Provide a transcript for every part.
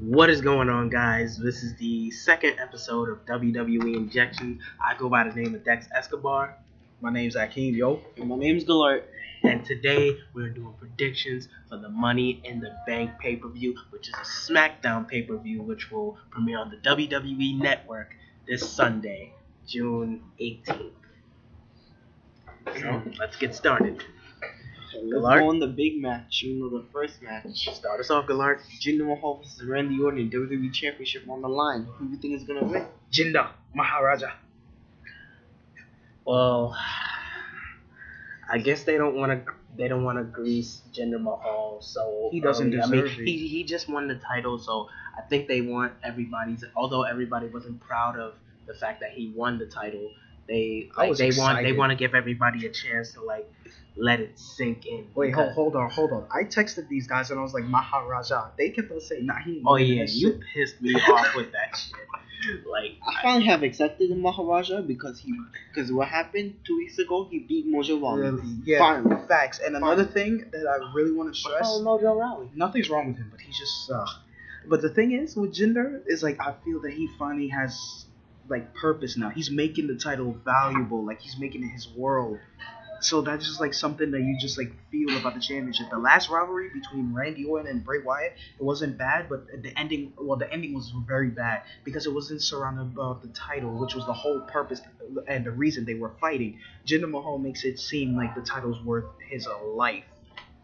What is going on, guys? This is the second episode of WWE Injection. I go by the name of Dex Escobar. My name's Akeem, yo. And my name's Galart. And today we're doing predictions for the Money in the Bank pay-per-view, which is a SmackDown pay-per-view, which will premiere on the WWE Network this Sunday, June 18th. So let's get started. Let's go on the big match. The first match. Start us off, Galart. Jinder Mahal versus Randy Orton, WWE Championship on the line. Who do you think is gonna win? Jinder Maharaja. Well, I guess they don't want to grease Jinder Mahal, so he doesn't deserve it. He just won the title, so I think they want everybody. Although everybody wasn't proud of the fact that he won the title, they want to give everybody a chance to let it sink in. Wait, hold on. I texted these guys and I was like, Maharaja. They kept on saying, nah, he. Oh yeah, you pissed me off with that shit. I finally have accepted the Maharaja because what happened 2 weeks ago, he beat Mojo Rawley. Yeah, finally. Facts. And another thing that I really want to stress. Mojo Rawley. Nothing's wrong with him, but he's just But the thing is with Jinder is I feel that he finally has purpose now. He's making the title valuable. He's making it his world. So that's just something that you just feel about the championship. The last rivalry between Randy Orton and Bray Wyatt, it wasn't bad, but the ending was very bad because it wasn't surrounded about the title, which was the whole purpose and the reason they were fighting. Jinder Mahal makes it seem like the title's worth his life.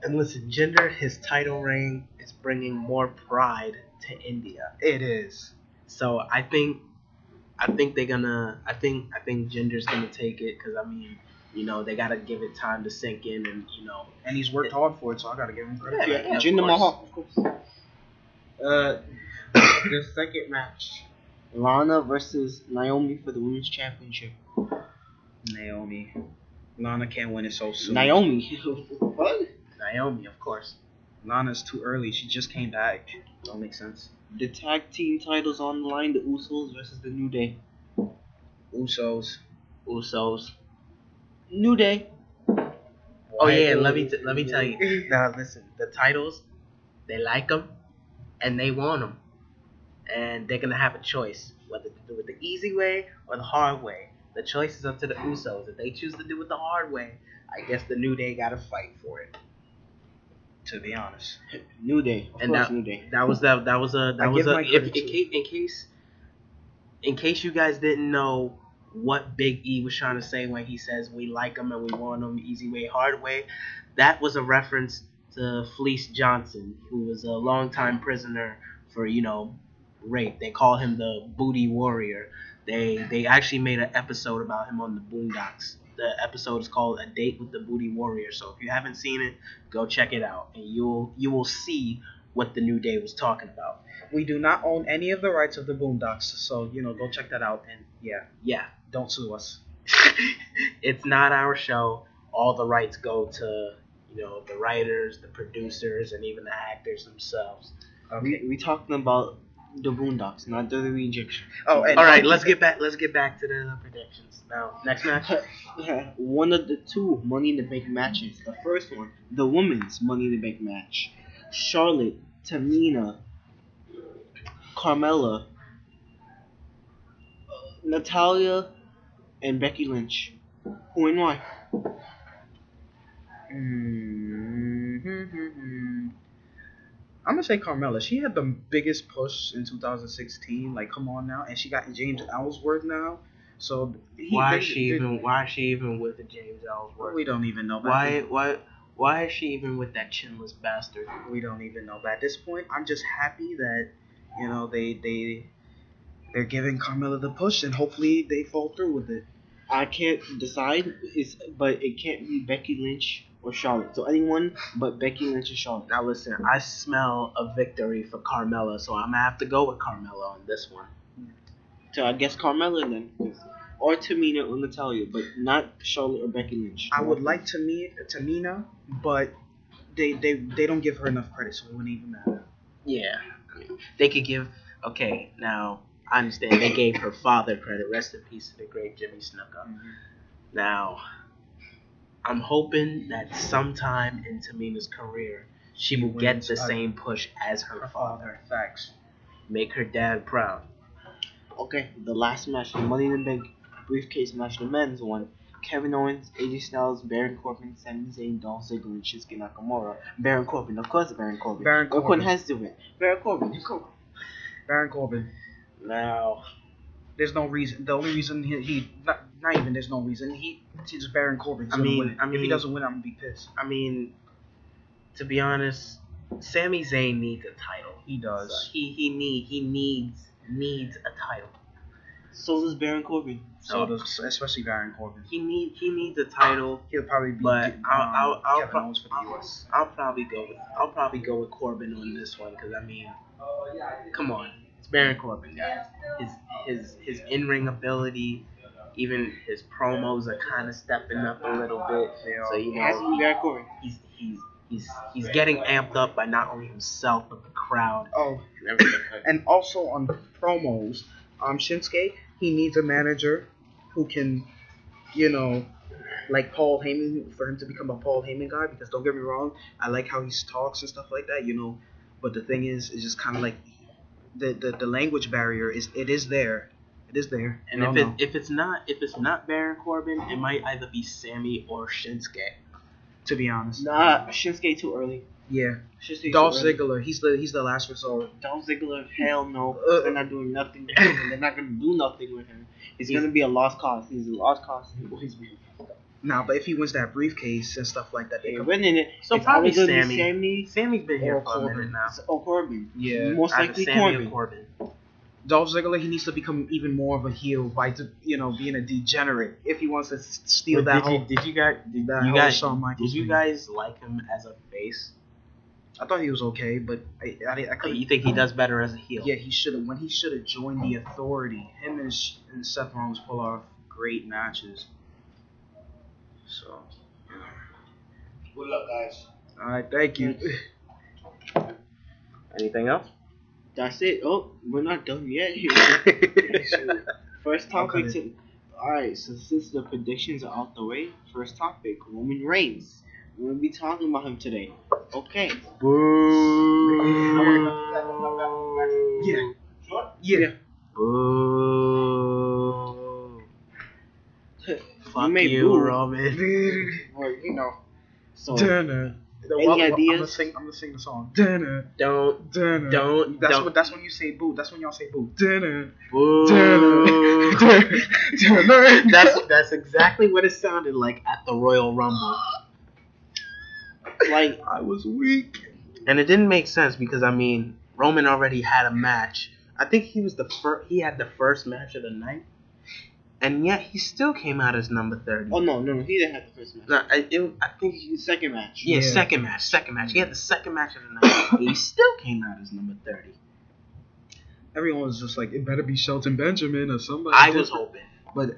And listen, Jinder, his title reign is bringing more pride to India. It is. So I think Jinder's gonna take it because they gotta give it time to sink in, and he's worked hard for it, so I gotta give him credit. Yeah, Jinder Mahal, of course. The second match, Lana versus Naomi for the Women's Championship. Naomi, Lana can't win it so soon. Naomi, what? Naomi, of course. Lana's too early. She just came back. Don't make sense. The tag team titles on the line: the Usos versus the New Day. Usos. New Day. Oh yeah, let me tell you. Now listen, the titles, they like them, and they want them, and they're gonna have a choice whether to do it the easy way or the hard way. The choice is up to the Usos. If they choose to do it the hard way, I guess the New Day gotta fight for it. To be honest, New Day, New Day. In case you guys didn't know what Big E was trying to say when he says we like them and we want them easy way, hard way, that was a reference to Fleece Johnson, who was a longtime prisoner for rape. They call him the Booty Warrior. They actually made an episode about him on the Boondocks. The episode is called A Date with the Booty Warrior. So if you haven't seen it, go check it out, and you will see what the New Day was talking about. We do not own any of the rights of the Boondocks, so go check that out. And yeah, don't sue us. It's not our show. All the rights go to the writers, the producers, and even the actors themselves. Okay. We talking about the Boondocks, not WWE Injection. Oh, all right. Let's get back to the predictions. Now, next match. One of the two Money in the Bank matches. The first one, the women's Money in the Bank match. Charlotte, Tamina, Carmella, Natalya, and Becky Lynch. Who and why? I'm gonna say Carmella. She had the biggest push in 2016. Come on now, and she got James Ellsworth now. So why is she even with the James Ellsworth? We don't even know. Why is she even with that chinless bastard? We don't even know. But at this point, I'm just happy that they're giving Carmella the push, and hopefully they fall through with it. I can't decide, but it can't be Becky Lynch or Charlotte. So anyone but Becky Lynch or Charlotte. Now listen, I smell a victory for Carmella, so I'm gonna have to go with Carmella on this one. So I guess Carmella then, or Tamina or Natalya, but not Charlotte or Becky Lynch. I would like Tamina, but they don't give her enough credit, so it wouldn't even matter. Yeah, they could give. Okay, now I understand they gave her father credit. Rest in peace to the great Jimmy Snuka. Mm-hmm. Now, I'm hoping that sometime in Tamina's career, she will get the same push as her father. Facts. make her dad proud. Okay, the last match, the Money in the Bank briefcase match, the men's one. Kevin Owens, AJ Styles, Baron Corbin, Sami Zayn, Dolph Ziggler, and Shinsuke Nakamura. Baron Corbin, of course, Baron Corbin. Baron Corbin. has to win. Baron Corbin, come on. Baron Corbin. Now, There's no reason. The only reason he not even there's no reason. It's just Baron Corbin. He's I gonna mean- win it. I mean- if he doesn't win, I'm gonna be pissed. I mean, to be honest, Sami Zayn needs a title. He does. He needs a title. So does Baron Corbin. So does especially Baron Corbin. He needs a title. He'll probably be. But I'll Kevin Owens for the US. I'll probably go with Corbin on this one because I mean, come on, it's Baron Corbin, guys. His in-ring ability, even his promos are kind of stepping up a little bit. So you It has to be know, Baron Corbin. he's getting amped up by not only himself but the crowd Oh, and everything. and also on promos, Shinsuke, he needs a manager who can, like Paul Heyman, for him to become a Paul Heyman guy. Because don't get me wrong, I like how he talks and stuff like that, But the thing is, it's just kind of like the language barrier is there. It is there. And if it's not Baron Corbin, it might either be Sammy or Shinsuke. to be honest, Nah, Shinsuke too early. yeah, Shinsuke Dolph too early. Ziggler, he's the last resort. Dolph Ziggler, hell no. Uh, They're not doing nothing with him. They're not going to do nothing with him. He's going to be a lost cause. He's a lost cause. Nah, but if he wins that briefcase and stuff like that, they They're come. winning it. So It's probably either gonna Sammy. be Sammy Sammy's been here Or for a Corbin. minute now. or Corbin. Yeah. Most Either likely Sammy Corbin. or Corbin. Dolph Ziggler, he needs to become even more of a heel by being a degenerate if he wants to steal that whole. Did you guys Shawn Michaels did you thing. guys like him as a face? I thought he was okay, but I couldn't. You think he does better as a heel? Yeah, he should have. When he should have joined the Authority, him and Seth Rollins pull off great matches. So. Good luck, guys. All right, thank you. Anything else? That's it. Oh, we're not done yet here. First topic. Okay. Alright, so since the predictions are out the way, first topic, Roman Reigns. We're going to be talking about him today. Okay. Yeah. Yeah. Boo. Fuck may you, boo. Roman. Well, So, Dunna. Any ideas? I'm gonna sing the song. Dunna. Don't. Dunna. Don't- That's don't. what. That's when you say boo. That's when y'all say boo. Dunna. Boo. Dunna. That's exactly what it sounded like at the Royal Rumble. like, I was weak. And it didn't make sense because I mean Roman already had a match. I think he was he had the first match of the night, and yet he still came out as number 30. oh no, he didn't have the first match. No, I think The second match. yeah, Yeah. second match. He had the second match of the night. And he still came out as number 30. Everyone was just like, it better be Shelton Benjamin or somebody. I was hoping. but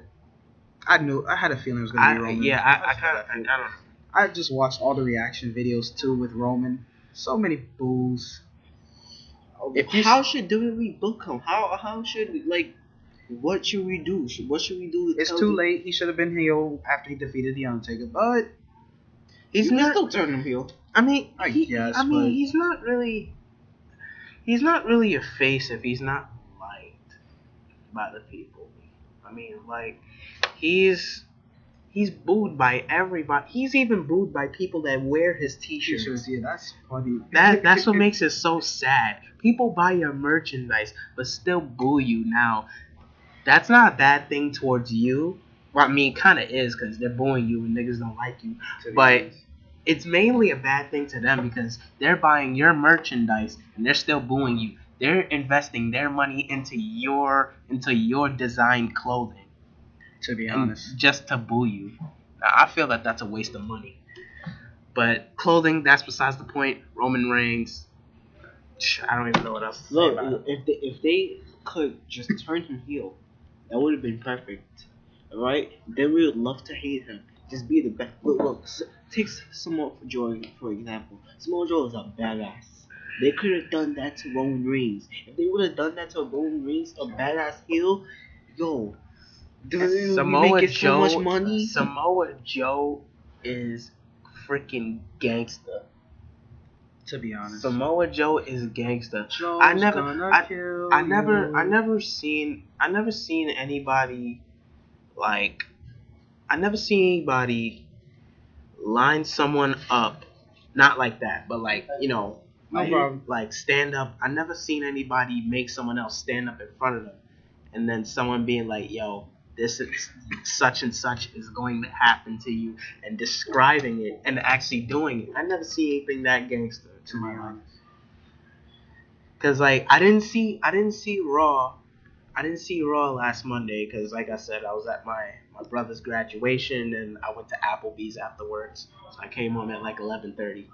I had a feeling it was gonna be Roman. I don't know. I just watched all the reaction videos too with Roman. So many boos. How should WWE book him? How should we, what should we do? What should we do? It's too late. He should have been heel after he defeated the Undertaker, but He's You can not. still turn him heel. I mean, I guess, I mean, but- he's not really. He's not really a face if he's not liked by the people. I mean, he's booed by everybody. He's even booed by people that wear his T-shirts. Yeah, that's funny. That's what makes it so sad. People buy your merchandise but still boo you now. That's not a bad thing towards you. Well, I mean, it kind of is because they're booing you and niggas don't like you. But it's mainly a bad thing to them because they're buying your merchandise and they're still booing you. They're investing their money into your design clothing. To be And honest, just to boo you. Now, I feel that that's a waste of money. But clothing, that's besides the point. Roman Reigns, I don't even know what else to say Look, about it. if they could just turn him heel, that would have been perfect. Alright? Then we would love to hate him. Just be the best. Look, take Samoa Joe for example. Samoa Joe is a badass. They could have done that to Roman Reigns. If they would have done that to Roman Reigns, a badass heel, yo, we Samoa make so much Joe, money. Samoa Joe is freaking gangster. To be honest, Samoa Joe is gangster. Joe's I never, gonna kill I never, you. I never seen anybody like, I never seen anybody line someone up, not like that, but like No like, problem. like stand up. I never seen anybody make someone else stand up in front of them, and then someone being like, "Yo, this is such and such is going to happen to you," and describing it and actually doing it. I never see anything that gangster to my life. Cause like I didn't see Raw. I didn't see Raw last Monday because, like I said, I was at my brother's graduation and I went to Applebee's afterwards. So I came home at like 11:30.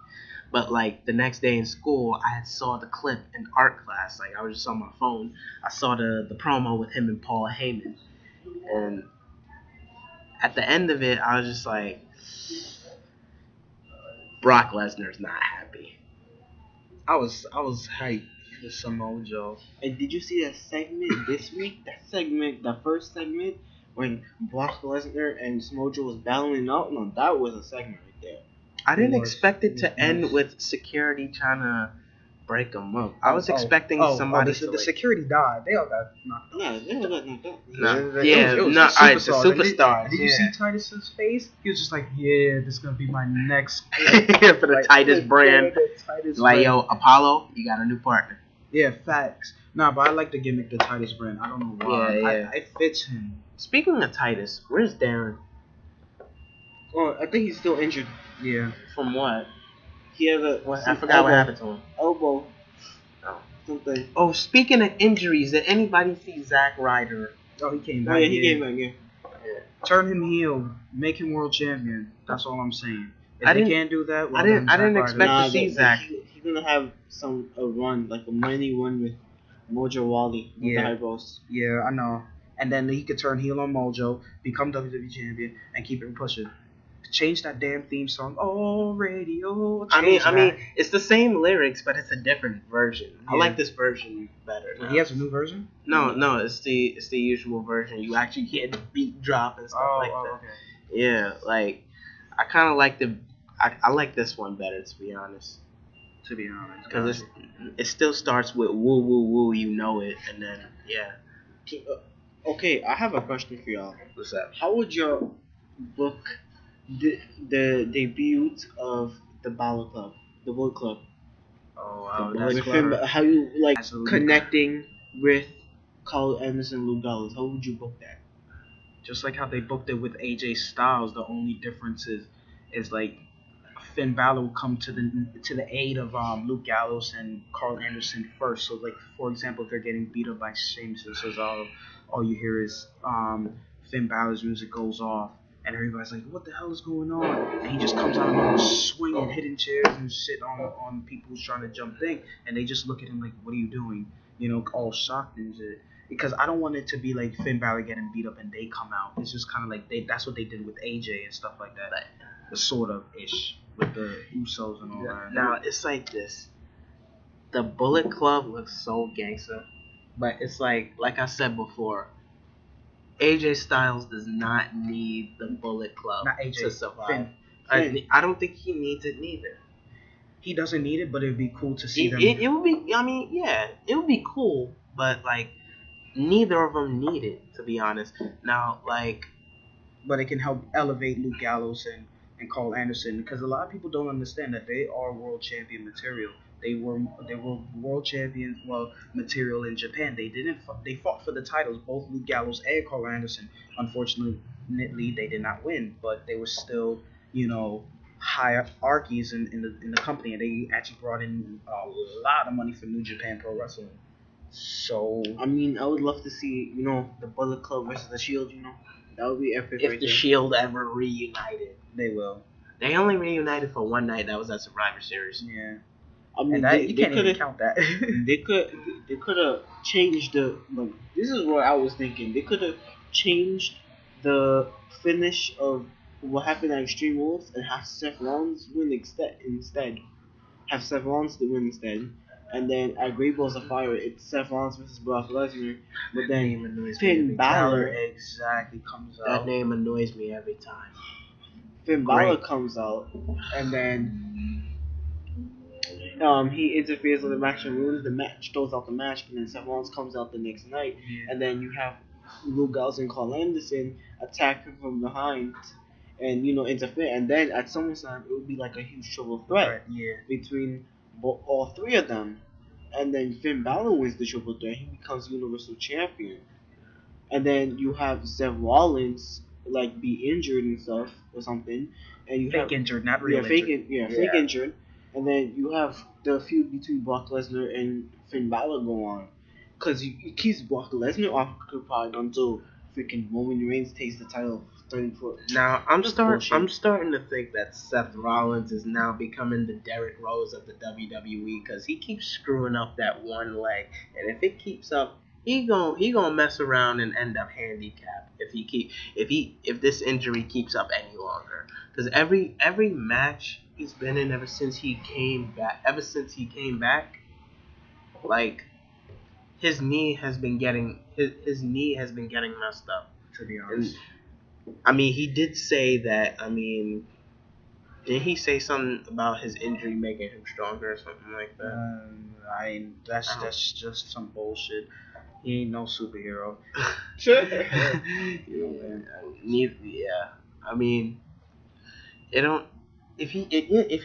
But like the next day in school, I had saw the clip in art class. Like I was just on my phone. I saw the promo with him and Paul Heyman, and at the end of it, I was just like, Brock Lesnar's not happy. I was hyped for Samoa Joe. And did you see that segment this week? That first segment when Brock Lesnar and Samoa Joe was battling out. No, that was a segment right there. I didn't It was- expect it to it was end nice. with security trying to break them up. I was expecting somebody to the like, security died. They all got knocked out. Yeah, they were like that. Nah. It was Yeah, the no, alright, the superstars. And superstars, Did you yeah. see Titus's face? He was just like, "Yeah, this is gonna be my next for the Titus brand. The Titus Like, brand. yo, Apollo, you got a new partner. Yeah, facts. Nah, but I like the gimmick, the Titus brand. I don't know why. Yeah. It fits him. Speaking of Titus, where's Darren? Oh, I think he's still injured. Yeah. From what? He has a I forgot what happened to him. elbow. Oh. Something. Oh, speaking of injuries, did anybody see Zack Ryder? Oh, he came Oh back. yeah, he came back. Yeah. Turn him heel. Make him world champion. That's all I'm saying. If I they didn't- can't do that, well, I didn't- then I didn't Zack expect Ryder- to see Zack. He's gonna have a run, like a mini run with Mojo Wally with Yeah. the high bros. Yeah, I know. And then he could turn heel on Mojo, become WWE champion, and keep it pushing. Change that damn theme song. Oh, radio. I mean, change that. it's the same lyrics, but it's a different version. I Yeah. like this version better. Well, now. he has a new version. No, it's the usual version. You actually hear the beat drop and stuff like that. Okay. Yeah, like I kind of like I like this one better, to be honest, To be honest, because it still starts with woo woo woo, you know it, and then yeah. Okay, I have a question for y'all. What's up? How would you book the debut of the Balor Club, the Bullet Club? Oh, With that's him, clever. how you like Absolutely. connecting with Carl Anderson, Luke Gallows? How would you book that? Just like how they booked it with AJ Styles, the only difference is like Finn Balor will come to the aid of Luke Gallows and Carl Anderson first. So like for example, if they're getting beat up by Sheamus and Cesaro, all you hear is Finn Balor's music goes off and everybody's like, what the hell is going on? And he just comes out and swinging, hitting chairs and shit on people who's trying to jump thing, and they just look at him like, what are you doing? You know, all shocked and shit. Because I don't want it to be like Finn Balor getting beat up and they come out. It's just kind of like that's what they did with AJ and stuff like that. Sort of ish with the Usos and all that. Now it's like this. The Bullet Club looks so gangster, but it's like I said before, AJ Styles does not need the Bullet Club Not AJ, to survive. Finn. I don't think he needs it neither. He doesn't need it, but it'd be cool to see them. It would be. I mean, yeah, it would be cool, but like neither of them need it, to be honest. Now, like, But it can help elevate Luke Gallows and Carl Anderson, because a lot of people don't understand that they are world champion material. They were world champions, material in Japan. They fought for the titles, both Luke Gallows and Carl Anderson. Unfortunately, they did not win, but they were still, hierarchies in the company, and they actually brought in a lot of money for New Japan Pro Wrestling. So I mean, I would love to see, the Bullet Club versus the Shield. That would be epic. if right the there. Shield ever reunited, they will. they only reunited for one night. That was at Survivor Series. Yeah. I mean, And that, you can't even count that. They could have changed this is what I was thinking. They could have changed the finish of what happened at Extreme Rules and have Seth Rollins win instead. Have Seth Rollins win instead. And then at Great Balls of Fire, it's Seth Rollins versus Brock Lesnar. But then Name annoys me Finn every time. Balor, exactly comes That out. name annoys me every time. Finn Balor Great. comes out, and then he interferes in the match and ruins the match, throws out the match, and then Seth Rollins comes out the next night, Yeah. and then you have Luke Gallows and Carl Anderson attack him from behind, and interfere, and then at SummerSlam it would be like a huge triple threat Right, yeah. between all three of them, and then Finn Balor wins the triple threat. He becomes Universal Champion, and then you have Seth Rollins like be injured and stuff or something, and you Fake have injured, not real fake injured. fake injured, and then you have the feud between Brock Lesnar and Finn Balor go on, because it keeps Brock Lesnar occupied until freaking Roman Reigns takes the title 34. Now I'm bullshit. starting to think that Seth Rollins is now becoming the Derrick Rose of the WWE because he keeps screwing up that one leg, and if it keeps up, he gonna mess around and end up handicapped if this injury keeps up any longer. Because every match he's been in ever since he came back, like his knee has been getting messed up. To be And honest. I mean, he did say that. Did he say something about his injury making him stronger or something like that? That's just some bullshit. He ain't no superhero. Yeah. I mean, it don't. If he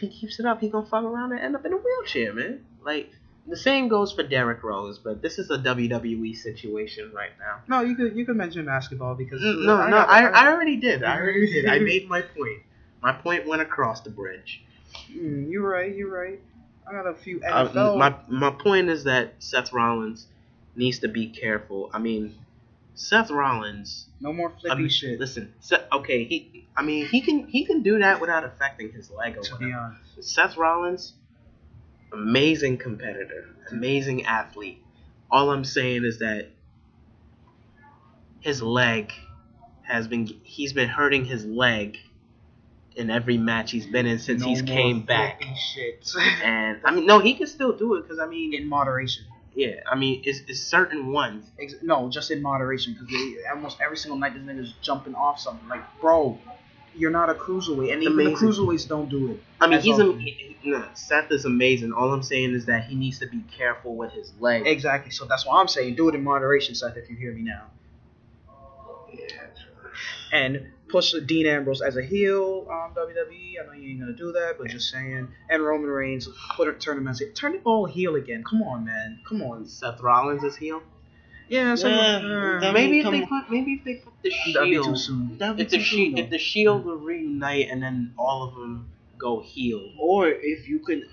keeps it up, he gonna fuck around and end up in a wheelchair, man. Like the same goes for Derrick Rose, but this is a WWE situation right now. No, you could mention basketball because I already did. I made my point. My point went across the bridge. You're right. I got a few NFL. My point is that Seth Rollins needs to be careful. I mean, Seth Rollins. No more flippy shit. Listen, okay, he can do that without affecting his leg or To whatever. be honest. Seth Rollins, amazing competitor, amazing athlete. All I'm saying is that he's been hurting his leg in every match he's been in since he's came back. Shit. And I mean, no, he can still do it because I mean, In moderation. yeah, I mean, it's certain ones. No, just in moderation because almost every single night this nigga's jumping off something. Like, bro, you're not a cruiserweight, and even the Amazing. cruiserweights don't do it. I mean, That's Seth is amazing. All I'm saying is that he needs to be careful with his leg. Exactly. So that's why I'm saying do it in moderation, Seth. If you hear me now. Yeah. And push Dean Ambrose as a heel on WWE. I know you ain't gonna do that, but just saying. And Roman Reigns, turn him as turn it all heel again. Come on, man. Come on. Seth Rollins is heel. Yeah. Maybe if they put the That'd be too Shield, soon. if the Shield will reunite and then all of them go heel. Or if you could,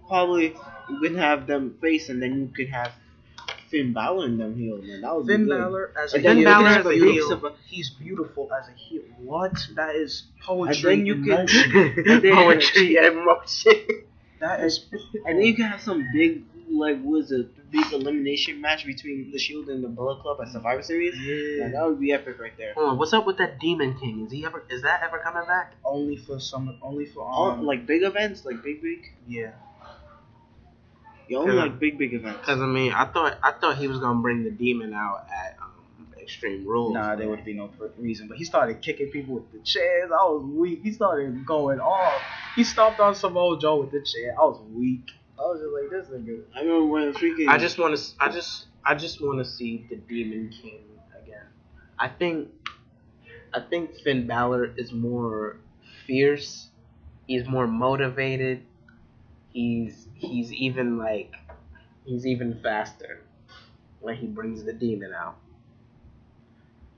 probably you can have them face, and then you could have Finn Balor and them heel, man. That would Finn be good. Balor as a And then heel. you can Balor have as a the heel. looks of He's beautiful as a heel. What? That is poetry. And then you can- emotion. Poetry and emotion. That is. And then you can have some big, big elimination match between the Shield and the Bullet Club at Survivor Series. Yeah. Man, that would be epic right there. Hold on, what's up with that Demon King? Is that ever coming back? Only for All like big events, like big. yeah. You only Yeah. like big events. Because I mean, I thought he was gonna bring the demon out at Extreme Rules. Nah, there would be no reason. But he started kicking people with the chairs. I was weak. He started going off. He stomped on Samoa Joe with the chair. I was weak. I was just like, this nigga. I remember when freaking. I just want to see the Demon King again. I think Finn Balor is more fierce. He's more motivated. He's even faster when he brings the demon out.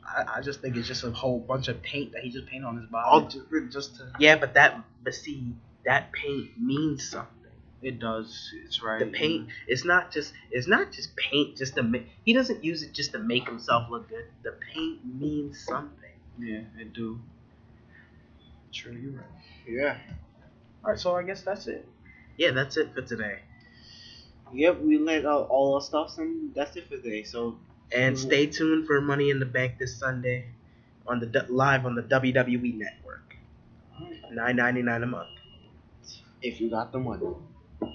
I just think it's just a whole bunch of paint that he just painted on his body. All- just to. Yeah, but see, that paint means something. It does. It's right. The paint, it's not just paint just to make. He doesn't use it just to make himself look good. The paint means something. Yeah, it do. True, you're right. Yeah. All right, so I guess that's it. Yeah, that's it for today. Yep, we let out all our stuff, and that's it for today. So. And stay tuned for Money in the Bank this Sunday on live on the WWE Network. $9.99 a month. If you got the money.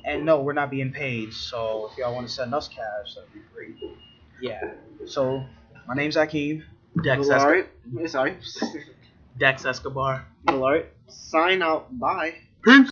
And no, we're not being paid. So if y'all want to send us cash, that'd be great. Yeah. So my name's Akeem. Dex Sorry. Escobar. Malart. Sign out. Bye. Peace.